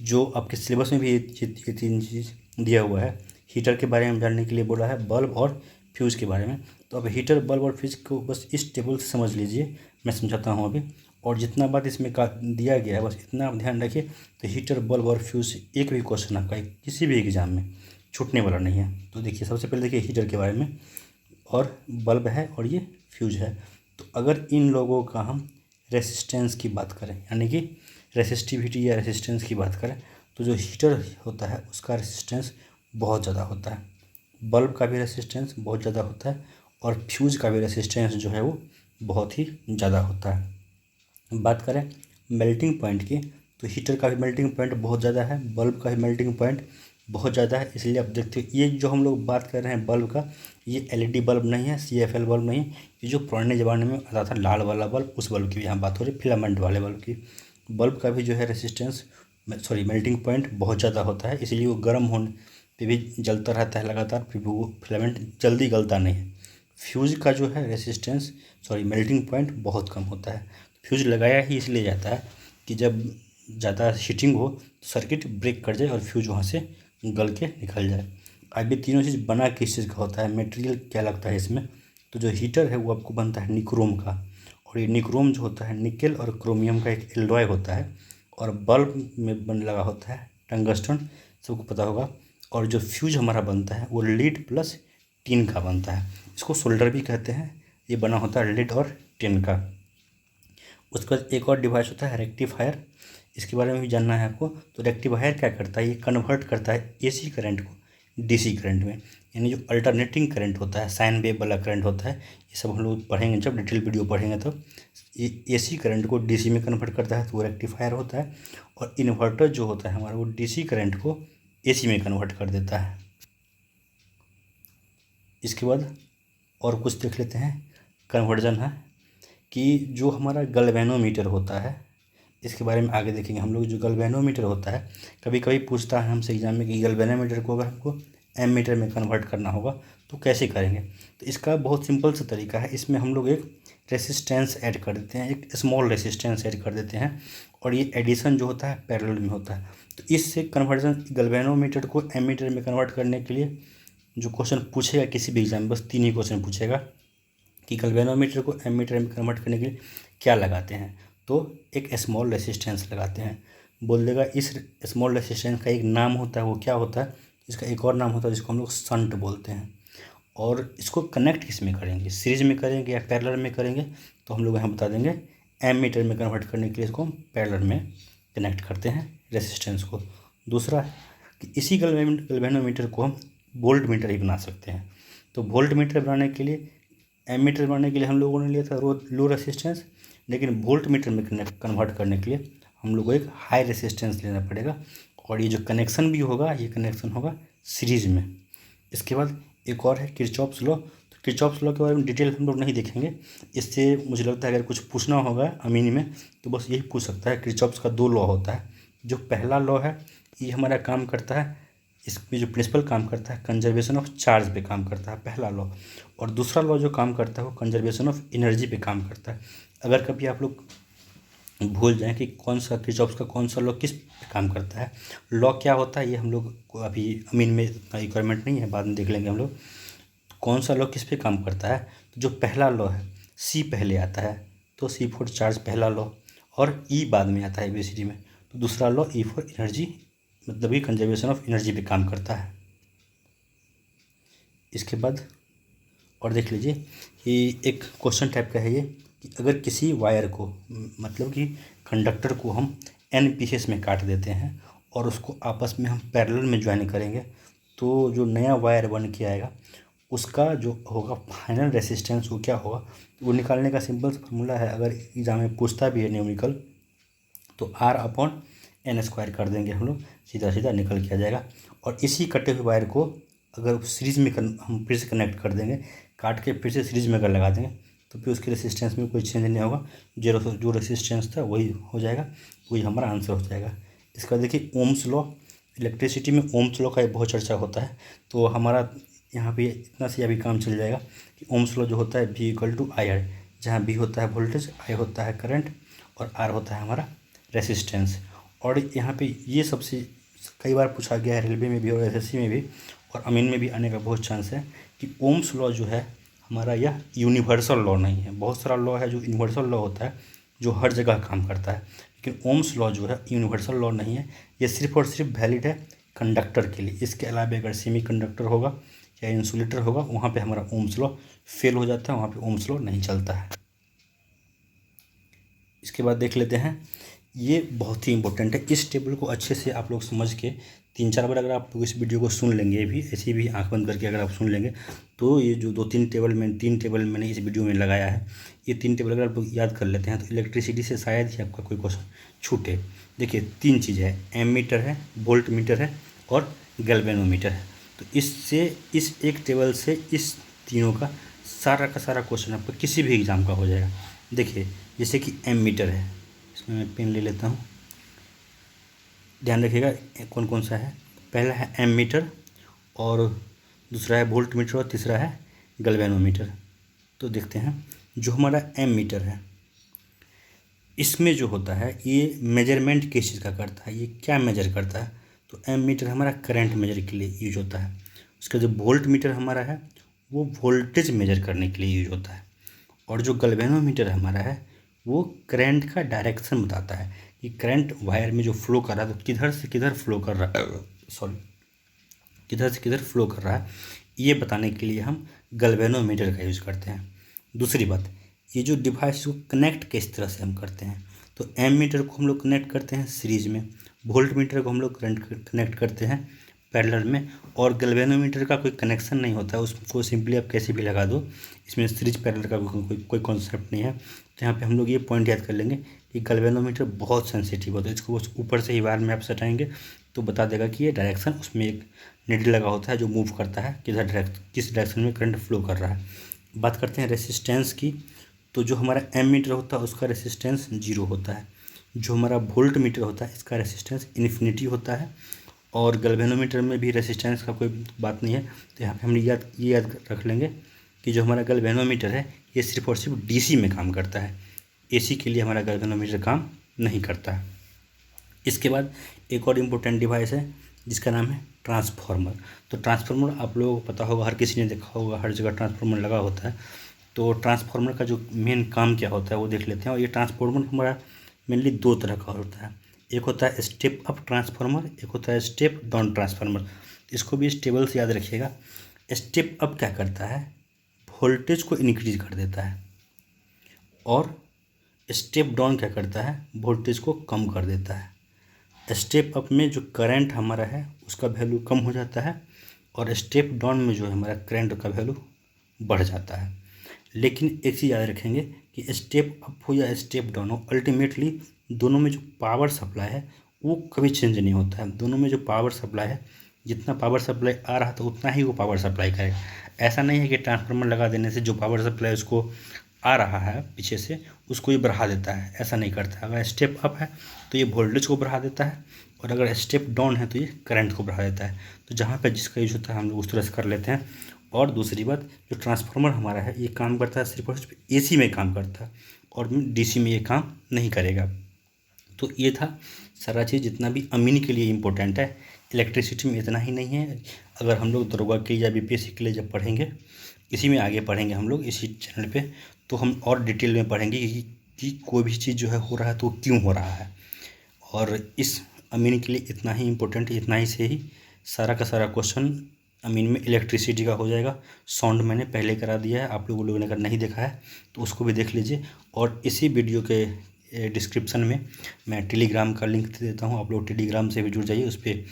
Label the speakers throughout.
Speaker 1: जो आपके सिलेबस में भी ये तीन चीज़ दिया हुआ है। हीटर के बारे में जानने के लिए बोला है, बल्ब और फ्यूज़ के बारे में। तो अब हीटर, बल्ब और फ्यूज़ को बस इस टेबल से समझ लीजिए, मैं समझाता हूँ अभी। और जितना बात इसमें का दिया गया है बस इतना आप ध्यान रखिए। तो हीटर, बल्ब और फ्यूज़ एक भी क्वेश्चन आपका किसी भी एग्जाम में छूटने वाला नहीं है। तो देखिए, सबसे पहले देखिए हीटर के बारे में, और बल्ब है और ये फ्यूज है। तो अगर इन लोगों का हम रेसिस्टेंस की बात करें, यानी कि रेसिस्टिविटी या रेसिस्टेंस की बात करें, तो जो हीटर होता है उसका रेसिस्टेंस बहुत ज़्यादा होता है, बल्ब का भी रेसिस्टेंस बहुत ज़्यादा होता है, और फ्यूज़ का भी रेसिस्टेंस जो है वो बहुत ही ज़्यादा होता है। बात करें मेल्टिंग पॉइंट की, तो हीटर का भी मेल्टिंग पॉइंट बहुत ज़्यादा है, बल्ब का भी मेल्टिंग पॉइंट बहुत ज़्यादा है। इसलिए आप देखते हो, ये जो हम लोग बात कर रहे हैं बल्ब का, ये एलईडी बल्ब नहीं है, सीएफएल बल्ब नहीं है, ये जो पुराने ज़माने में आता था लाल वाला बल्ब, उस बल्ब की यहाँ बात हो रही है, फिलामेंट वाले बल्ब की। बल्ब का भी जो है रेसिस्टेंस, सॉरी, मेल्टिंग पॉइंट बहुत ज़्यादा होता है, इसलिए वो गर्म होने पे भी जलता रहता है लगातार, फिर भी वो फिलामेंट जल्दी गलता नहीं है। फ्यूज़ का जो है रेसिस्टेंस, सॉरी, मेल्टिंग पॉइंट बहुत कम होता है। फ्यूज़ लगाया ही इसलिए जाता है कि जब ज़्यादा हीटिंग हो तो सर्किट ब्रेक कर जाए और फ्यूज़ वहाँ से गल के निकल जाए। अब ये तीनों चीज़ बना किस चीज़ का होता है, मटेरियल क्या लगता है इसमें, तो जो हीटर है वो आपको बनता है निक्रोम का, और ये निक्रोम जो होता है निकेल और क्रोमियम का एक एलॉय होता है। और बल्ब में बन लगा होता है टंगस्टन, सबको पता होगा। और जो फ्यूज हमारा बनता है वो लीड प्लस टिन का बनता है, इसको सोल्डर भी कहते हैं। ये बना होता है लीड और टिन का। उसके बाद एक और डिवाइस होता है रेक्टिफायर, इसके बारे में भी जानना है आपको। तो रेक्टिफायर क्या करता है, ये कन्वर्ट करता है एसी करंट को डीसी करंट में, यानी जो अल्टरनेटिंग करंट होता है, साइन वेव वाला करंट होता है, ये सब हम लोग पढ़ेंगे जब डिटेल वीडियो पढ़ेंगे तब। ये एसी करंट को डीसी में कन्वर्ट करता है, तो वो रेक्टिफायर होता है। और इन्वर्टर जो होता है हमारा, वो डीसी करंट को एसी में कन्वर्ट कर देता है। इसके बाद और कुछ देख लेते हैं, कन्वर्जन है कि जो हमारा गैल्वेनोमीटर होता है, इसके बारे में आगे देखेंगे हम लोग। जो गैल्वेनोमीटर होता है, कभी कभी पूछता है हमसे एग्जाम में कि गैल्वेनोमीटर को अगर हमको एमीटर में कन्वर्ट करना होगा तो कैसे करेंगे। तो इसका बहुत सिंपल सा तरीका है, इसमें हम लोग एक रेसिस्टेंस ऐड कर देते हैं, एक स्मॉल रेसिस्टेंस ऐड कर देते हैं, और ये एडिशन जो होता है पैरेलल में होता है। तो इससे कन्वर्जन, गैल्वेनोमीटर को एमीटर में कन्वर्ट करने के लिए जो क्वेश्चन पूछेगा किसी भी एग्जाम में, बस 3 ही क्वेश्चन पूछेगा कि गैल्वेनोमीटर को एमीटर में कन्वर्ट करने के लिए क्या लगाते हैं। तो एक स्मॉल रेसिस्टेंस लगाते हैं। बोल देगा इस स्मॉल रेसिस्टेंस का एक नाम होता है, वो क्या होता है, इसका एक और नाम होता है जिसको हम लोग शंट बोलते हैं। और इसको कनेक्ट किस में करेंगे, सीरीज में करेंगे या पैरेलल में करेंगे, तो हम लोग यहाँ बता देंगे एमीटर में कन्वर्ट करने के लिए इसको हम पैरेलल में कनेक्ट करते हैं रेसिस्टेंस को। दूसरा कि इसी गैल्वेनोमीटर को हम वोल्ट मीटर ही बना सकते हैं। तो वोल्ट मीटर बनाने के लिए, एमीटर बनाने के लिए हम लोगों ने लिया था लो रेसिस्टेंस, लेकिन वोल्ट मीटर में कन्वर्ट करने के लिए हम लोग को एक हाई रेसिस्टेंस लेना पड़ेगा। और ये जो कनेक्शन भी होगा, ये कनेक्शन होगा सीरीज में। इसके बाद एक और है किरचॉफ्स लॉ। तो किरचॉफ्स लॉ के बारे में डिटेल हम लोग नहीं देखेंगे, इससे मुझे लगता है अगर कुछ पूछना होगा अमीनी में तो बस यही पूछ सकता है। किरचॉफ्स का 2 लॉ होता है। जो पहला लॉ है ये हमारा काम करता है, इसमें जो प्रिंसिपल काम करता है कंजर्वेशन ऑफ चार्ज पे काम करता है, पहला लॉ। और दूसरा लॉ जो काम करता है वो कंजर्वेशन ऑफ एनर्जी पे काम करता है। अगर कभी आप लोग भूल जाएं कि कौन सा किरचॉफ्स का कौन सा लॉ किस पे काम करता है, लॉ क्या होता है, ये हम लोग को अभी अमीन में इतना रिक्वायरमेंट नहीं है, बाद में देख लेंगे हम लोग कौन सा लॉ किस पे काम करता है। तो जो पहला लॉ है सी पहले आता है, तो सी फॉर चार्ज पहला लॉ, और ई बाद में आता है एबीसीडी में। तो दूसरा लॉ ई फॉर एनर्जी, मतलब कि कंजर्वेशन ऑफ एनर्जी पे काम करता है। इसके बाद और देख लीजिए कि एक क्वेश्चन टाइप का है ये, कि अगर किसी वायर को, मतलब कि कंडक्टर को हम एन पीसेस में काट देते हैं और उसको आपस में हम पैरेलल में ज्वाइन करेंगे, तो जो नया वायर बन के आएगा उसका जो होगा फाइनल रेसिस्टेंस वो क्या होगा, वो निकालने का सिंपल फार्मूला है। अगर एग्जाम में पूछता भी है न्यूमेरिकल, तो आर अपॉन एन स्क्वायर कर देंगे हम लोग, सीधा सीधा निकल के आ जाएगा। और इसी कटे हुए वायर को अगर सीरीज में हम फिर से कनेक्ट कर देंगे, काट के फिर से सीरीज में अगर लगा देंगे, तो फिर उसके रेसिस्टेंस में कोई चेंज नहीं होगा, जो रेसिस्टेंस था वही हो जाएगा, वही हमारा आंसर हो जाएगा। इसका देखिए ओम्स लॉ, इलेक्ट्रिसिटी में ओम्स लॉ का बहुत चर्चा होता है, तो हमारा यहाँ पे इतना से अभी काम चल जाएगा कि ओम्स लॉ जो होता है V = IR, जहाँ V होता है वोल्टेज, I होता है करंट, और R होता है हमारा रेसिस्टेंस। और यहाँ पे ये सबसे कई बार पूछा गया है, रेलवे में भी और एसएससी में भी और अमीन में भी आने का बहुत चांस है कि ओम्स लॉ जो है हमारा यह यूनिवर्सल लॉ नहीं है। बहुत सारा लॉ है जो यूनिवर्सल लॉ होता है, जो हर जगह काम करता है, लेकिन ओम्स लॉ जो है यूनिवर्सल लॉ नहीं है। ये सिर्फ और सिर्फ वैलिड है कंडक्टर के लिए। इसके अलावा अगर सेमी कंडक्टर होगा या इंसुलेटर होगा, वहाँ पे हमारा ओम्स लॉ फेल हो जाता है, वहाँ पे ओम्स लॉ नहीं चलता है। इसके बाद देख लेते हैं, ये बहुत ही इंपॉर्टेंट है। इस टेबल को अच्छे से आप लोग समझ के 3-4 बार अगर आप लोग इस वीडियो को सुन लेंगे, भी ऐसे भी आंख बंद करके अगर आप सुन लेंगे, तो ये जो 3 टेबल मैंने इस वीडियो में लगाया है, ये 3 टेबल अगर आप लोग याद कर लेते हैं तो इलेक्ट्रिसिटी से शायद ही आपका कोई क्वेश्चन छूटे। देखिए 3 चीज़ है, एमीटर है, वोल्ट मीटर है और गैल्वेनोमीटर है। तो इससे इस एक टेबल से इस तीनों का सारा क्वेश्चन आपका किसी भी एग्ज़ाम का हो जाएगा। देखिए जैसे कि एमीटर है, इसमें मैं पेन ले लेता हूँ, ध्यान रखिएगा कौन कौन सा है। पहला है एमीटर और दूसरा है वोल्ट मीटर और तीसरा है गैल्वेनोमीटर। तो देखते हैं, जो हमारा एमीटर है इसमें जो होता है ये मेजरमेंट किस चीज़ का करता है, ये क्या मेजर करता है, तो एमीटर हमारा करंट मेजर के लिए यूज होता है। उसका जो वोल्ट मीटर हमारा है वो वोल्टेज मेजर करने के लिए यूज होता है। और जो गैल्वेनोमीटर हमारा है वो करंट का डायरेक्शन बताता है कि करंट वायर में जो फ्लो कर रहा है तो किधर से किधर फ्लो कर रहा है, किधर से किधर फ्लो कर रहा है, ये बताने के लिए हम गैल्वेनोमीटर का यूज़ करते हैं। दूसरी बात, ये जो डिवाइस को कनेक्ट किस तरह से हम करते हैं, तो एमीटर को हम लोग कनेक्ट करते हैं सीरीज में, वोल्ट मीटर को हम लोग करंट कनेक्ट करते हैं पैरेलल में, और गैल्वेनोमीटर का कोई कनेक्शन नहीं होता है, उसको सिंपली आप कैसे भी लगा दो, इसमें सीरीज पैरेलल का कोई कॉन्सेप्ट नहीं है। तो यहाँ पे हम लोग ये पॉइंट याद कर लेंगे कि गैल्वेनोमीटर बहुत सेंसिटिव होता है, इसको ऊपर से ही वायर में आप सटाएंगे तो बता देगा कि ये डायरेक्शन, उसमें एक नीडल लगा होता है जो मूव करता है किस डायरेक्शन में करंट फ्लो कर रहा है। बात करते हैं रेसिस्टेंस की, तो जो हमारा एमीटर होता है उसका रेसिस्टेंस 0 होता है, जो हमारा वोल्ट मीटर होता है इसका रेसिस्टेंस इन्फिनिटी होता है, और गैल्वेनोमीटर में भी रेसिस्टेंस का कोई बात नहीं है। तो यहाँ पे हम ये याद रख लेंगे कि जो हमारा गैल्वेनोमीटर है ये सिर्फ और सिर्फ डीसी में काम करता है, एसी के लिए हमारा गैल्वेनोमीटर काम नहीं करता है। इसके बाद एक और इम्पोर्टेंट डिवाइस है जिसका नाम है ट्रांसफार्मर। तो ट्रांसफार्मर आप लोगों को पता होगा, हर किसी ने देखा होगा, हर जगह ट्रांसफार्मर लगा होता है। तो ट्रांसफार्मर का जो मेन काम क्या होता है वो देख लेते हैं। और ये ट्रांसफार्मर हमारा मेनली 2 तरह का होता है, एक होता है स्टेप अप ट्रांसफार्मर, एक होता है स्टेप डाउन ट्रांसफार्मर। इसको भी इस टेबल से याद रखिएगा। स्टेप अप क्या करता है, वोल्टेज को इंक्रीज कर देता है, और स्टेप डाउन क्या करता है, वोल्टेज को कम कर देता है। स्टेप अप में जो करंट हमारा है उसका वैल्यू कम हो जाता है, और स्टेप डाउन में जो है हमारा करंट का वैल्यू बढ़ जाता है। लेकिन एक चीज़ याद रखेंगे कि स्टेप अप हो या स्टेप डाउन हो, अल्टीमेटली दोनों में जो पावर सप्लाई है वो कभी चेंज नहीं होता है। दोनों में जो पावर सप्लाई है, जितना पावर सप्लाई आ रहा था उतना ही वो पावर सप्लाई करेगा। ऐसा नहीं है कि ट्रांसफार्मर लगा देने से जो पावर सप्लाई उसको आ रहा है पीछे से उसको ये बढ़ा देता है, ऐसा नहीं करता। अगर स्टेप अप है तो ये वोल्टेज को बढ़ा देता है, और अगर स्टेप डाउन है तो ये करंट को बढ़ा देता है। तो जहाँ पे जिसका यूज होता है हम लोग उस तरह से कर लेते हैं। और दूसरी बात, जो ट्रांसफार्मर हमारा है ये काम करता है सिर्फ और सिर्फ एसी में काम करता है, और डीसी में ये काम नहीं करेगा। तो ये था सारा चीज़ जितना भी अमीन के लिए इम्पोर्टेंट है। इलेक्ट्रिसिटी में इतना ही नहीं है, अगर हम लोग दरोगा के या बीपीएससी के लिए जब पढ़ेंगे, इसी में आगे पढ़ेंगे हम लोग इसी चैनल पे, तो हम और डिटेल में पढ़ेंगे कि कोई भी चीज़ जो है हो रहा है तो क्यों हो रहा है। और इस अमीन के लिए इतना ही इम्पोर्टेंट, इतना ही से ही सारा का सारा क्वेश्चन अमीन में इलेक्ट्रिसिटी का हो जाएगा। साउंड मैंने पहले करा दिया है, आप लोगों ने अगर नहीं देखा है तो उसको भी देख लीजिए। और इसी वीडियो के डिस्क्रिप्शन में मैं टेलीग्राम का लिंक दे देता हूँ, आप लोग टेलीग्राम से भी जुड़ जाइए, उस पर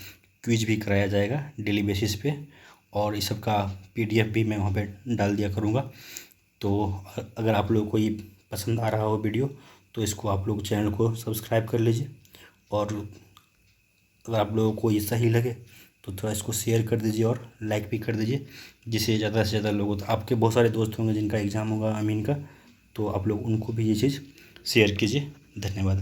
Speaker 1: क्विज भी कराया जाएगा डेली बेसिस पे, और इस सब का PDF भी मैं वहाँ पे डाल दिया करूँगा। तो अगर आप लोगों को ये पसंद आ रहा हो वीडियो तो इसको आप लोग चैनल को सब्सक्राइब कर लीजिए, और अगर आप लोगों को ये सही लगे तो थोड़ा इसको शेयर कर दीजिए और लाइक भी कर दीजिए, जिससे ज़्यादा से ज़्यादा लोगों, तो आपके बहुत सारे दोस्त होंगे जिनका एग्ज़ाम होगा अमीन का, तो आप लोग उनको भी ये चीज़ शेयर कीजिए। धन्यवाद।